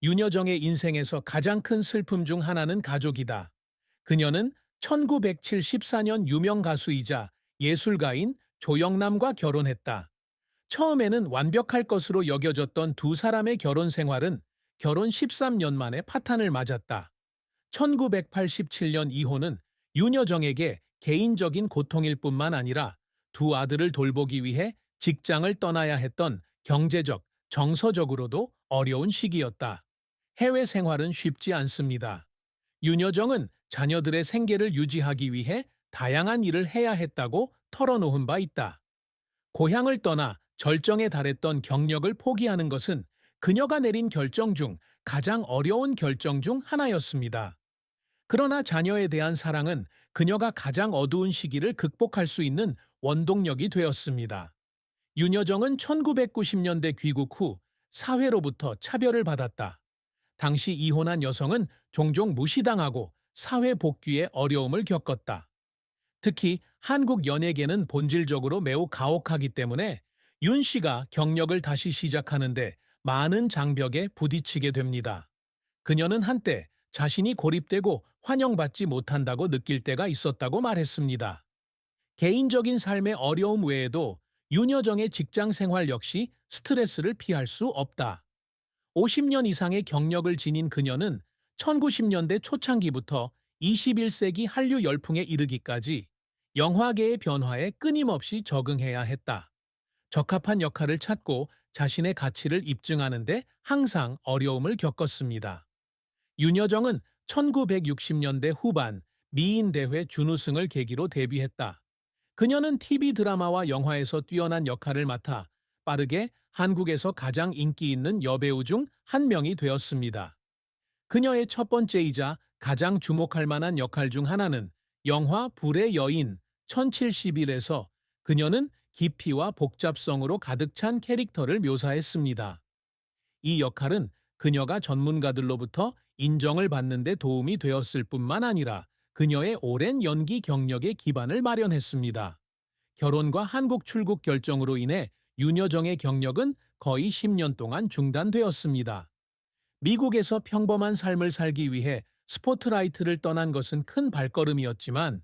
윤여정의 인생에서 가장 큰 슬픔 중 하나는 가족이다. 그녀는 1974년 유명 가수이자 예술가인 조영남과 결혼했다. 처음에는 완벽할 것으로 여겨졌던 두 사람의 결혼 생활은 결혼 13년 만에 파탄을 맞았다. 1987년 이혼은 윤여정에게 개인적인 고통일 뿐만 아니라 두 아들을 돌보기 위해 직장을 떠나야 했던 경제적, 정서적으로도 어려운 시기였다. 해외 생활은 쉽지 않습니다. 윤여정은 자녀들의 생계를 유지하기 위해 다양한 일을 해야 했다고 털어놓은 바 있다. 고향을 떠나 절정에 달했던 경력을 포기하는 것은 그녀가 내린 결정 중 가장 어려운 결정 중 하나였습니다. 그러나 자녀에 대한 사랑은 그녀가 가장 어두운 시기를 극복할 수 있는 원동력이 되었습니다. 윤여정은 1990년대 귀국 후 사회로부터 차별을 받았다. 당시 이혼한 여성은 종종 무시당하고 사회 복귀에 어려움을 겪었다. 특히 한국 연예계는 본질적으로 매우 가혹하기 때문에 윤 씨가 경력을 다시 시작하는데 많은 장벽에 부딪히게 됩니다. 그녀는 한때 자신이 고립되고 환영받지 못한다고 느낄 때가 있었다고 말했습니다. 개인적인 삶의 어려움 외에도 윤여정의 직장 생활 역시 스트레스를 피할 수 없다. 50년 이상의 경력을 지닌 그녀는 1990년대 초창기부터 21세기 한류 열풍에 이르기까지 영화계의 변화에 끊임없이 적응해야 했다. 적합한 역할을 찾고 자신의 가치를 입증하는데 항상 어려움을 겪었습니다. 윤여정은 1960년대 후반 미인대회 준우승을 계기로 데뷔했다. 그녀는 TV 드라마와 영화에서 뛰어난 역할을 맡아 빠르게 한국에서 가장 인기 있는 여배우 중 한 명이 되었습니다. 그녀의 첫 번째이자 가장 주목할 만한 역할 중 하나는 영화 불의 여인 1070일에서 그녀는 깊이와 복잡성으로 가득 찬 캐릭터를 묘사했습니다. 이 역할은 그녀가 전문가들로부터 인정을 받는 데 도움이 되었을 뿐만 아니라 그녀의 오랜 연기 경력의 기반을 마련했습니다. 결혼과 한국 출국 결정으로 인해 윤여정의 경력은 거의 10년 동안 중단되었습니다. 미국에서 평범한 삶을 살기 위해 스포트라이트를 떠난 것은 큰 발걸음이었지만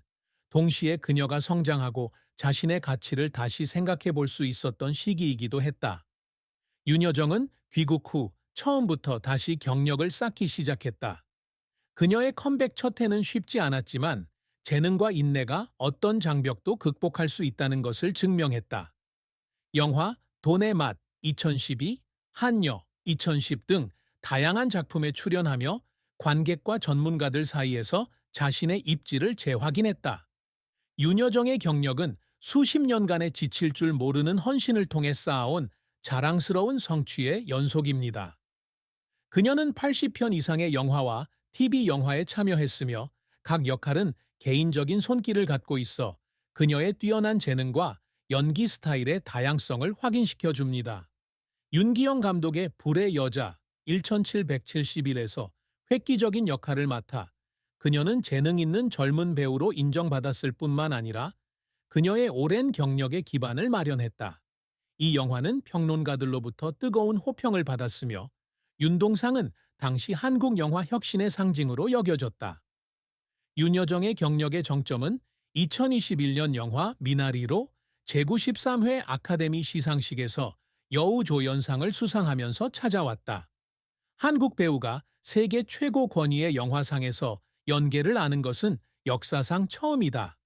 동시에 그녀가 성장하고 자신의 가치를 다시 생각해 볼 수 있었던 시기이기도 했다. 윤여정은 귀국 후 처음부터 다시 경력을 쌓기 시작했다. 그녀의 컴백 첫 해는 쉽지 않았지만 재능과 인내가 어떤 장벽도 극복할 수 있다는 것을 증명했다. 영화 돈의 맛 2012, 한여 2010 등 다양한 작품에 출연하며 관객과 전문가들 사이에서 자신의 입지를 재확인했다. 윤여정의 경력은 수십 년간의 지칠 줄 모르는 헌신을 통해 쌓아온 자랑스러운 성취의 연속입니다. 그녀는 80편 이상의 영화와 TV 영화에 참여했으며 각 역할은 개인적인 손길을 갖고 있어 그녀의 뛰어난 재능과 연기 스타일의 다양성을 확인시켜 줍니다. 윤기영 감독의 불의 여자 1771에서 획기적인 역할을 맡아 그녀는 재능 있는 젊은 배우로 인정받았을 뿐만 아니라 그녀의 오랜 경력의 기반을 마련했다. 이 영화는 평론가들로부터 뜨거운 호평을 받았으며 윤동상은 당시 한국 영화 혁신의 상징으로 여겨졌다. 윤여정의 경력의 정점은 2021년 영화 미나리로 제93회 아카데미 시상식에서 여우조연상을 수상하면서 찾아왔다. 한국 배우가 세계 최고 권위의 영화상에서 연계를 아는 것은 역사상 처음이다.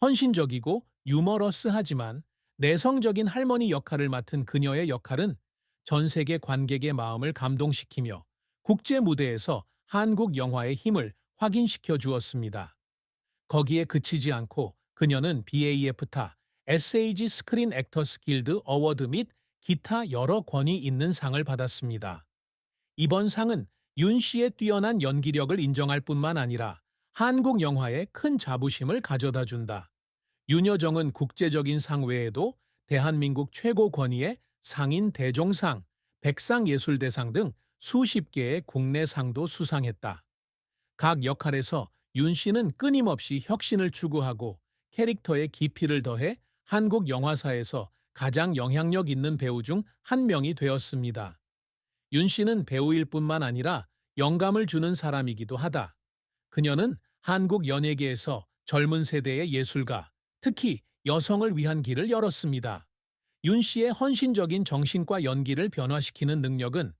헌신적이고 유머러스하지만 내성적인 할머니 역할을 맡은 그녀의 역할은 전 세계 관객의 마음을 감동시키며 국제 무대에서 한국 영화의 힘을 확인시켜 주었습니다. 거기에 그치지 않고 그녀는 BAFTA, SAG 스크린 액터스 길드 어워드 및 기타 여러 권위 있는 상을 받았습니다. 이번 상은 윤 씨의 뛰어난 연기력을 인정할 뿐만 아니라 한국 영화에 큰 자부심을 가져다 준다. 윤여정은 국제적인 상 외에도 대한민국 최고 권위의 상인 대종상, 백상예술대상 등 수십 개의 국내 상도 수상했다. 각 역할에서 윤 씨는 끊임없이 혁신을 추구하고 캐릭터의 깊이를 더해 한국 영화사에서 가장 영향력 있는 배우 중 한 명이 되었습니다. 윤 씨는 배우일 뿐만 아니라 영감을 주는 사람이기도 하다. 그녀는 한국 연예계에서 젊은 세대의 예술가, 특히 여성을 위한 길을 열었습니다. 윤 씨의 헌신적인 정신과 연기를 변화시키는 능력은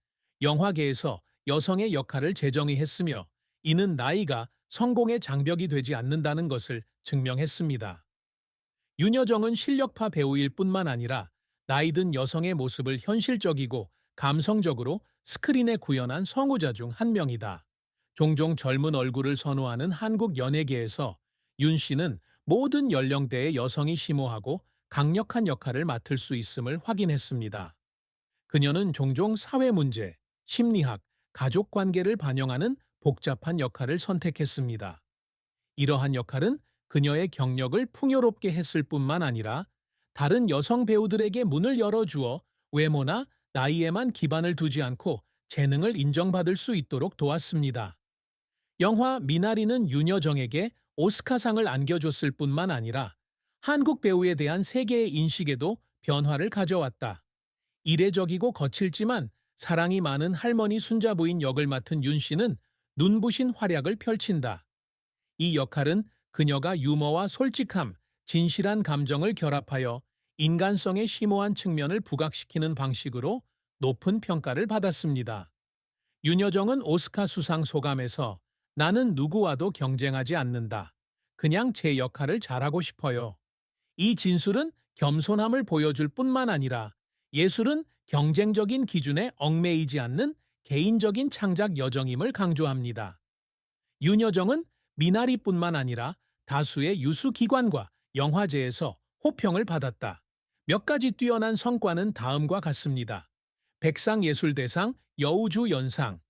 영화계에서 여성의 역할을 재정의했으며, 이는 나이가 성공의 장벽이 되지 않는다는 것을 증명했습니다. 윤여정은 실력파 배우일 뿐만 아니라 나이든 여성의 모습을 현실적이고 감성적으로 스크린에 구현한 성우자 중 한 명이다. 종종 젊은 얼굴을 선호하는 한국 연예계에서 윤 씨는 모든 연령대의 여성이 심오하고 강력한 역할을 맡을 수 있음을 확인했습니다. 그녀는 종종 사회 문제, 심리학, 가족 관계를 반영하는 복잡한 역할을 선택했습니다. 이러한 역할은 그녀의 경력을 풍요롭게 했을 뿐만 아니라 다른 여성 배우들에게 문을 열어주어 외모나 나이에만 기반을 두지 않고 재능을 인정받을 수 있도록 도왔습니다. 영화 미나리는 윤여정에게 오스카상을 안겨줬을 뿐만 아니라 한국 배우에 대한 세계의 인식에도 변화를 가져왔다. 이례적이고 거칠지만 사랑이 많은 할머니 순자부인 역을 맡은 윤 씨는 눈부신 활약을 펼친다. 이 역할은 그녀가 유머와 솔직함, 진실한 감정을 결합하여 인간성의 심오한 측면을 부각시키는 방식으로 높은 평가를 받았습니다. 윤여정은 오스카 수상 소감에서 "나는 누구와도 경쟁하지 않는다. 그냥 제 역할을 잘하고 싶어요." 이 진술은 겸손함을 보여줄 뿐만 아니라 예술은 경쟁적인 기준에 얽매이지 않는 개인적인 창작 여정임을 강조합니다. 윤여정은 미나리뿐만 아니라 다수의 유수기관과 영화제에서 호평을 받았다. 몇 가지 뛰어난 성과는 다음과 같습니다. 백상예술대상, 여우주연상,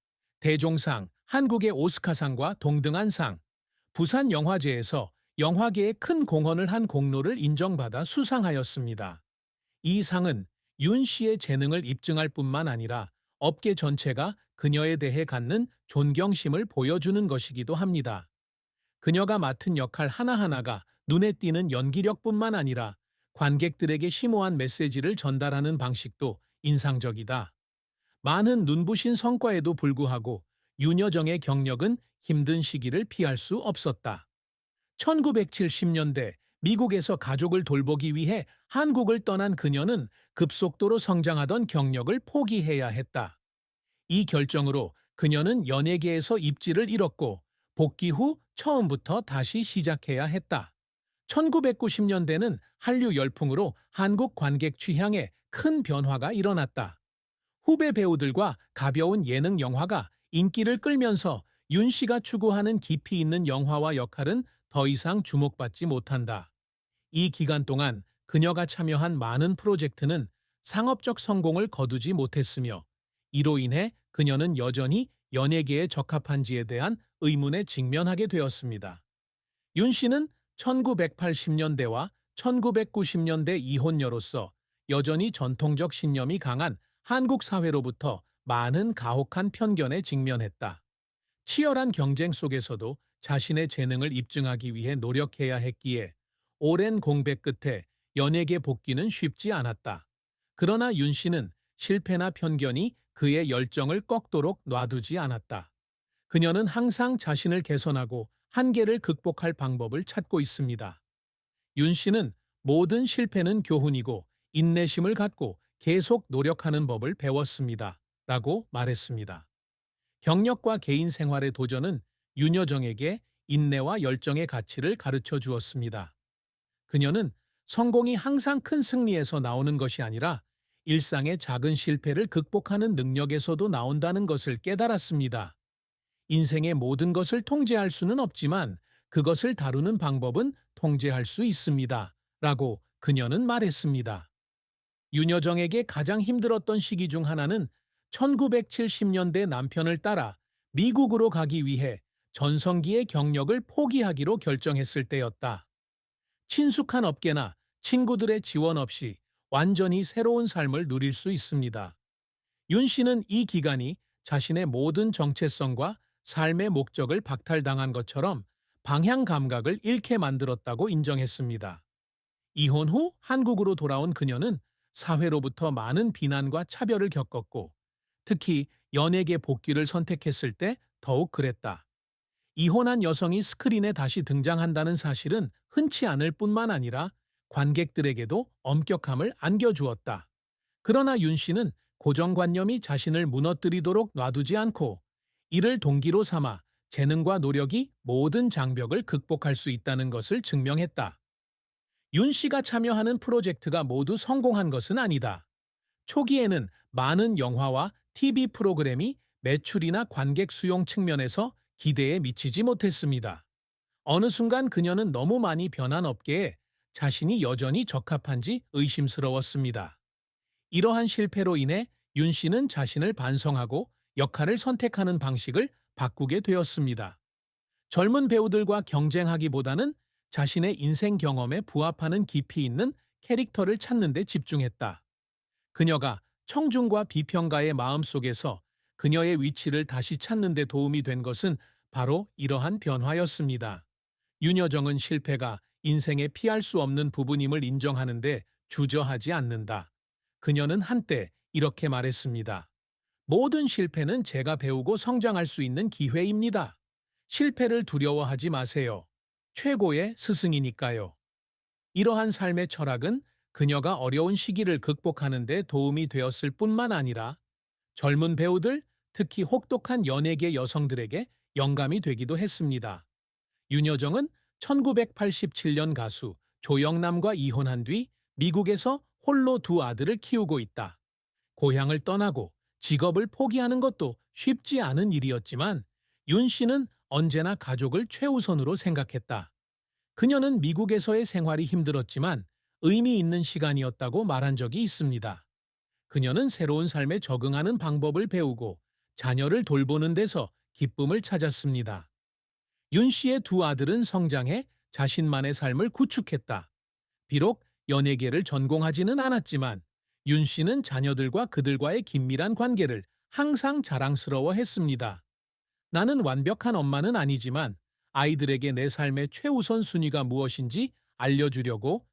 대종상, 한국의 오스카상과 동등한 상, 부산영화제에서 영화계에 큰 공헌을 한 공로를 인정받아 수상하였습니다. 이 상은 윤 씨의 재능을 입증할 뿐만 아니라 업계 전체가 그녀에 대해 갖는 존경심을 보여주는 것이기도 합니다. 그녀가 맡은 역할 하나하나가 눈에 띄는 연기력뿐만 아니라 관객들에게 심오한 메시지를 전달하는 방식도 인상적이다. 많은 눈부신 성과에도 불구하고 윤여정의 경력은 힘든 시기를 피할 수 없었다. 1970년대 미국에서 가족을 돌보기 위해 한국을 떠난 그녀는 급속도로 성장하던 경력을 포기해야 했다. 이 결정으로 그녀는 연예계에서 입지를 잃었고 복귀 후 처음부터 다시 시작해야 했다. 1990년대는 한류 열풍으로 한국 관객 취향에 큰 변화가 일어났다. 후배 배우들과 가벼운 예능 영화가 인기를 끌면서 윤 씨가 추구하는 깊이 있는 영화와 역할은 더 이상 주목받지 못한다. 이 기간 동안 그녀가 참여한 많은 프로젝트는 상업적 성공을 거두지 못했으며, 이로 인해 그녀는 여전히 연예계에 적합한지에 대한 의문에 직면하게 되었습니다. 윤 씨는 1980년대와 1990년대 이혼녀로서 여전히 전통적 신념이 강한 한국 사회로부터 많은 가혹한 편견에 직면했다. 치열한 경쟁 속에서도 자신의 재능을 입증하기 위해 노력해야 했기에 오랜 공백 끝에 연예계 복귀는 쉽지 않았다. 그러나 윤 씨는 실패나 편견이 그의 열정을 꺾도록 놔두지 않았다. 그녀는 항상 자신을 개선하고 한계를 극복할 방법을 찾고 있습니다. 윤 씨는 모든 실패는 교훈이고 인내심을 갖고 계속 노력하는 법을 배웠습니다. 라고 말했습니다. 경력과 개인 생활의 도전은 윤여정에게 인내와 열정의 가치를 가르쳐 주었습니다. 그녀는 성공이 항상 큰 승리에서 나오는 것이 아니라 일상의 작은 실패를 극복하는 능력에서도 나온다는 것을 깨달았습니다. 인생의 모든 것을 통제할 수는 없지만 그것을 다루는 방법은 통제할 수 있습니다. 라고 그녀는 말했습니다. 윤여정에게 가장 힘들었던 시기 중 하나는 1970년대 남편을 따라 미국으로 가기 위해 전성기의 경력을 포기하기로 결정했을 때였다. 친숙한 업계나 친구들의 지원 없이 완전히 새로운 삶을 누릴 수 있습니다. 윤 씨는 이 기간이 자신의 모든 정체성과 삶의 목적을 박탈당한 것처럼 방향 감각을 잃게 만들었다고 인정했습니다. 이혼 후 한국으로 돌아온 그녀는 사회로부터 많은 비난과 차별을 겪었고, 특히 연예계 복귀를 선택했을 때 더욱 그랬다. 이혼한 여성이 스크린에 다시 등장한다는 사실은 흔치 않을 뿐만 아니라 관객들에게도 엄격함을 안겨주었다. 그러나 윤 씨는 고정관념이 자신을 무너뜨리도록 놔두지 않고 이를 동기로 삼아 재능과 노력이 모든 장벽을 극복할 수 있다는 것을 증명했다. 윤 씨가 참여하는 프로젝트가 모두 성공한 것은 아니다. 초기에는 많은 영화와 TV 프로그램이 매출이나 관객 수용 측면에서 기대에 미치지 못했습니다. 어느 순간 그녀는 너무 많이 변한 업계에 자신이 여전히 적합한지 의심스러웠습니다. 이러한 실패로 인해 윤 씨는 자신을 반성하고 역할을 선택하는 방식을 바꾸게 되었습니다. 젊은 배우들과 경쟁하기보다는 자신의 인생 경험에 부합하는 깊이 있는 캐릭터를 찾는 데 집중했다. 그녀가 청중과 비평가의 마음속에서 그녀의 위치를 다시 찾는 데 도움이 된 것은 바로 이러한 변화였습니다. 윤여정은 실패가 인생에 피할 수 없는 부분임을 인정하는데 주저하지 않는다. 그녀는 한때 이렇게 말했습니다. 모든 실패는 제가 배우고 성장할 수 있는 기회입니다. 실패를 두려워하지 마세요. 최고의 스승이니까요. 이러한 삶의 철학은 그녀가 어려운 시기를 극복하는 데 도움이 되었을 뿐만 아니라 젊은 배우들, 특히 혹독한 연예계 여성들에게 영감이 되기도 했습니다. 윤여정은 1987년 가수 조영남과 이혼한 뒤 미국에서 홀로 두 아들을 키우고 있다. 고향을 떠나고 직업을 포기하는 것도 쉽지 않은 일이었지만 윤 씨는 언제나 가족을 최우선으로 생각했다. 그녀는 미국에서의 생활이 힘들었지만 의미 있는 시간이었다고 말한 적이 있습니다. 그녀는 새로운 삶에 적응하는 방법을 배우고 자녀를 돌보는 데서 기쁨을 찾았습니다. 윤 씨의 두 아들은 성장해 자신만의 삶을 구축했다. 비록 연예계를 전공하지는 않았지만 윤 씨는 자녀들과 그들과의 긴밀한 관계를 항상 자랑스러워했습니다. 나는 완벽한 엄마는 아니지만 아이들에게 내 삶의 최우선 순위가 무엇인지 알려주려고